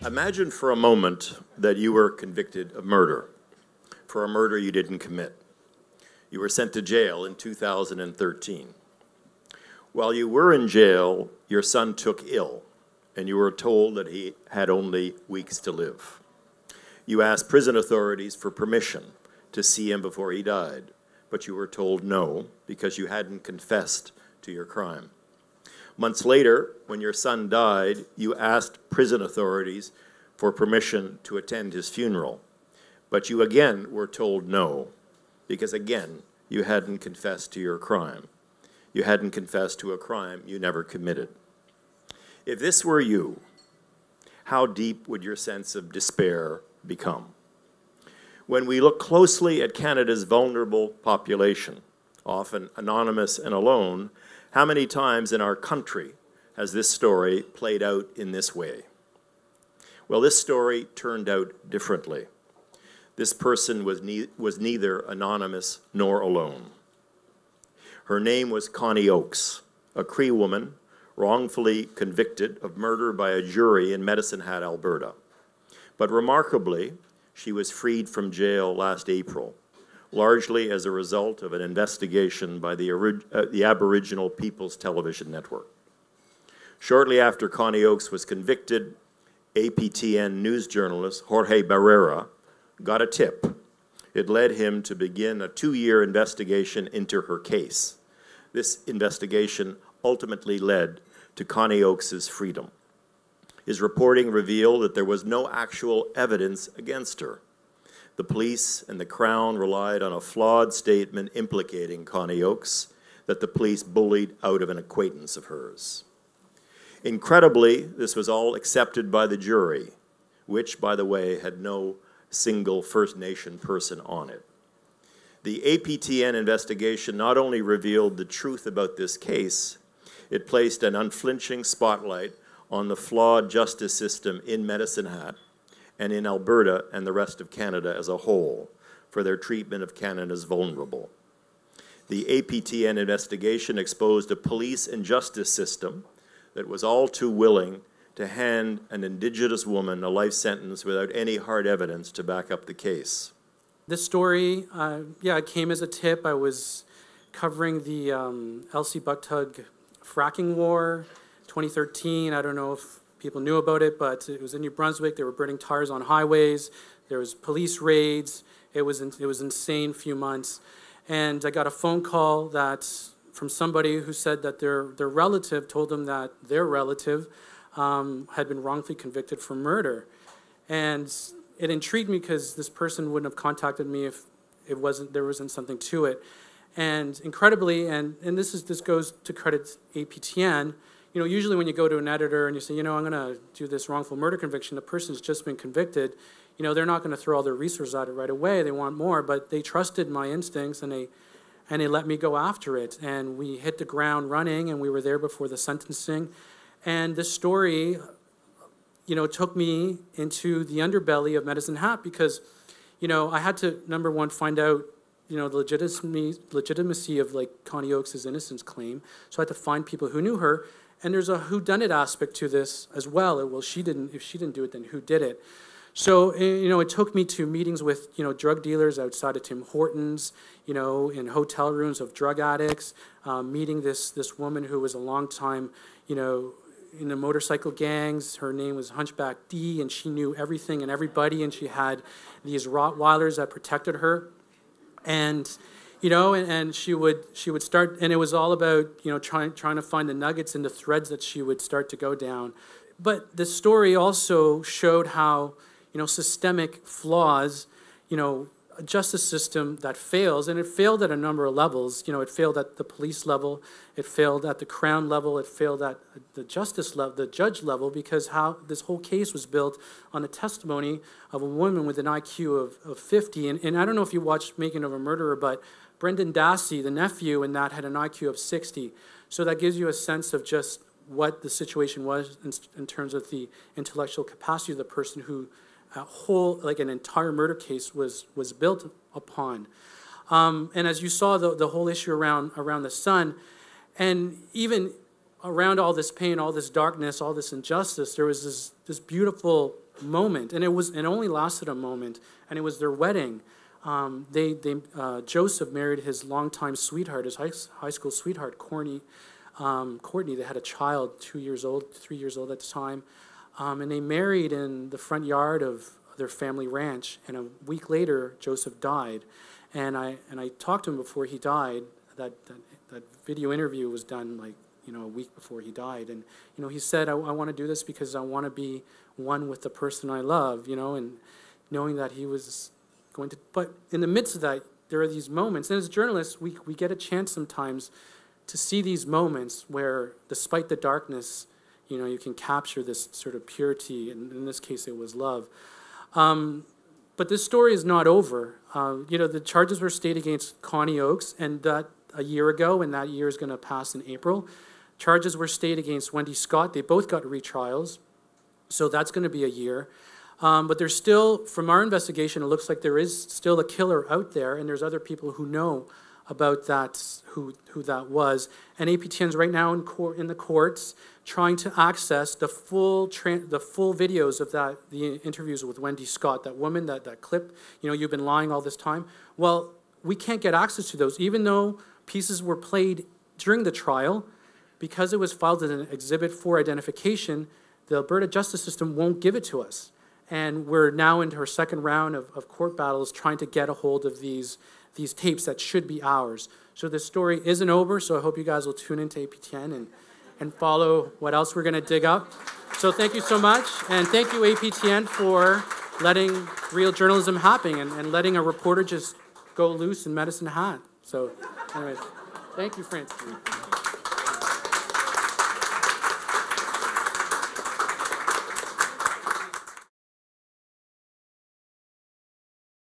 Imagine for a moment that you were convicted of murder, for a murder you didn't commit. You were sent to jail in 2013. While you were in jail, your son took ill, and you were told that he had only weeks to live. You asked prison authorities for permission to see him before he died, but you were told no, because you hadn't confessed to your crime. Months later, when your son died, you asked prison authorities for permission to attend his funeral. But you again were told no, because again, you hadn't confessed to your crime. You hadn't confessed to a crime you never committed. If this were you, how deep would your sense of despair become? When we look closely at Canada's vulnerable population, often anonymous and alone, how many times in our country has this story played out in this way? Well, this story turned out differently. This person was neither anonymous nor alone. Her name was Connie Oakes, a Cree woman wrongfully convicted of murder by a jury in Medicine Hat, Alberta. But remarkably, she was freed from jail last April, largely as a result of an investigation by the Aboriginal People's Television Network. Shortly after Connie Oakes was convicted, APTN news journalist Jorge Barrera got a tip. It led him to begin a 2-year investigation into her case. This investigation ultimately led to Connie Oakes' freedom. His reporting revealed that there was no actual evidence against her. The police and the Crown relied on a flawed statement implicating Connie Oakes that the police bullied out of an acquaintance of hers. Incredibly, this was all accepted by the jury, which, by the way, had no single First Nation person on it. The APTN investigation not only revealed the truth about this case, it placed an unflinching spotlight on the flawed justice system in Medicine Hat and in Alberta and the rest of Canada as a whole for their treatment of Canada's vulnerable. The APTN investigation exposed a police and justice system that was all too willing to hand an Indigenous woman a life sentence without any hard evidence to back up the case. This story, it came as a tip. I was covering the LC Bucktug fracking war, 2013. I don't know if people knew about it, but it was in New Brunswick. They were burning tires on highways. There was police raids. It was insane few months. And I got a phone call from somebody who said that their relative told them that their relative had been wrongfully convicted for murder. And it intrigued me because this person wouldn't have contacted me if there wasn't something to it. And incredibly, and this goes to credit APTN, usually when you go to an editor and you say, I'm going to do this wrongful murder conviction, the person's just been convicted, they're not going to throw all their resources at it right away. They want more, but they trusted my instincts and they let me go after it. And we hit the ground running, and we were there before the sentencing. And this story, took me into the underbelly of Medicine Hat because, I had to, number one, find out the legitimacy of Connie Oakes' innocence claim. So I had to find people who knew her. And there's a whodunit aspect to this as well. Well, if she didn't do it, then who did it? So, it took me to meetings with, drug dealers outside of Tim Hortons, in hotel rooms of drug addicts, meeting this woman who was a long time, in the motorcycle gangs. Her name was Hunchback D, and she knew everything and everybody, and she had these Rottweilers that protected her. And and she would start, and it was all about trying to find the nuggets and the threads that she would start to go down. But the story also showed how systemic flaws, a justice system that fails, and it failed at a number of levels. It failed at the police level, it failed at the Crown level, it failed at the justice level, the judge level, because how this whole case was built on the testimony of a woman with an IQ of 50. And I don't know if you watched Making of a Murderer, but Brendan Dassey, the nephew, in that had an IQ of 60. So that gives you a sense of just what the situation was in terms of the intellectual capacity of the person who an entire murder case was built upon. And as you saw, the whole issue around the son, and even around all this pain, all this darkness, all this injustice, there was this beautiful moment, and it only lasted a moment, and it was their wedding. Joseph married his longtime sweetheart, his high school sweetheart, Courtney. They had a child, 3 years old at the time, and they married in the front yard of their family ranch. And a week later, Joseph died, and I talked to him before he died. That video interview was done like a week before he died, and he said, I want to do this because I want to be one with the person I love, and knowing that he was going to. But in the midst of that, there are these moments, and as journalists, we get a chance sometimes to see these moments where, despite the darkness, you can capture this sort of purity, and in this case, it was love. But this story is not over. The charges were stayed against Connie Oakes, and that a year ago, and that year is going to pass in April. Charges were stayed against Wendy Scott. They both got retrials, so that's going to be a year. But there's still, from our investigation, it looks like there is still a killer out there, and there's other people who know about that, who that was. And APTN's right now in the courts trying to access the full videos of the interviews with Wendy Scott, that woman, that clip. You've been lying all this time. Well, we can't get access to those, even though pieces were played during the trial. Because it was filed as an exhibit for identification, the Alberta justice system won't give it to us. And we're now into our second round of court battles trying to get a hold of these tapes that should be ours. So this story isn't over, so I hope you guys will tune into APTN and follow what else we're going to dig up. So thank you so much, and thank you, APTN, for letting real journalism happen and letting a reporter just go loose in Medicine Hat. So anyways, thank you, Francine.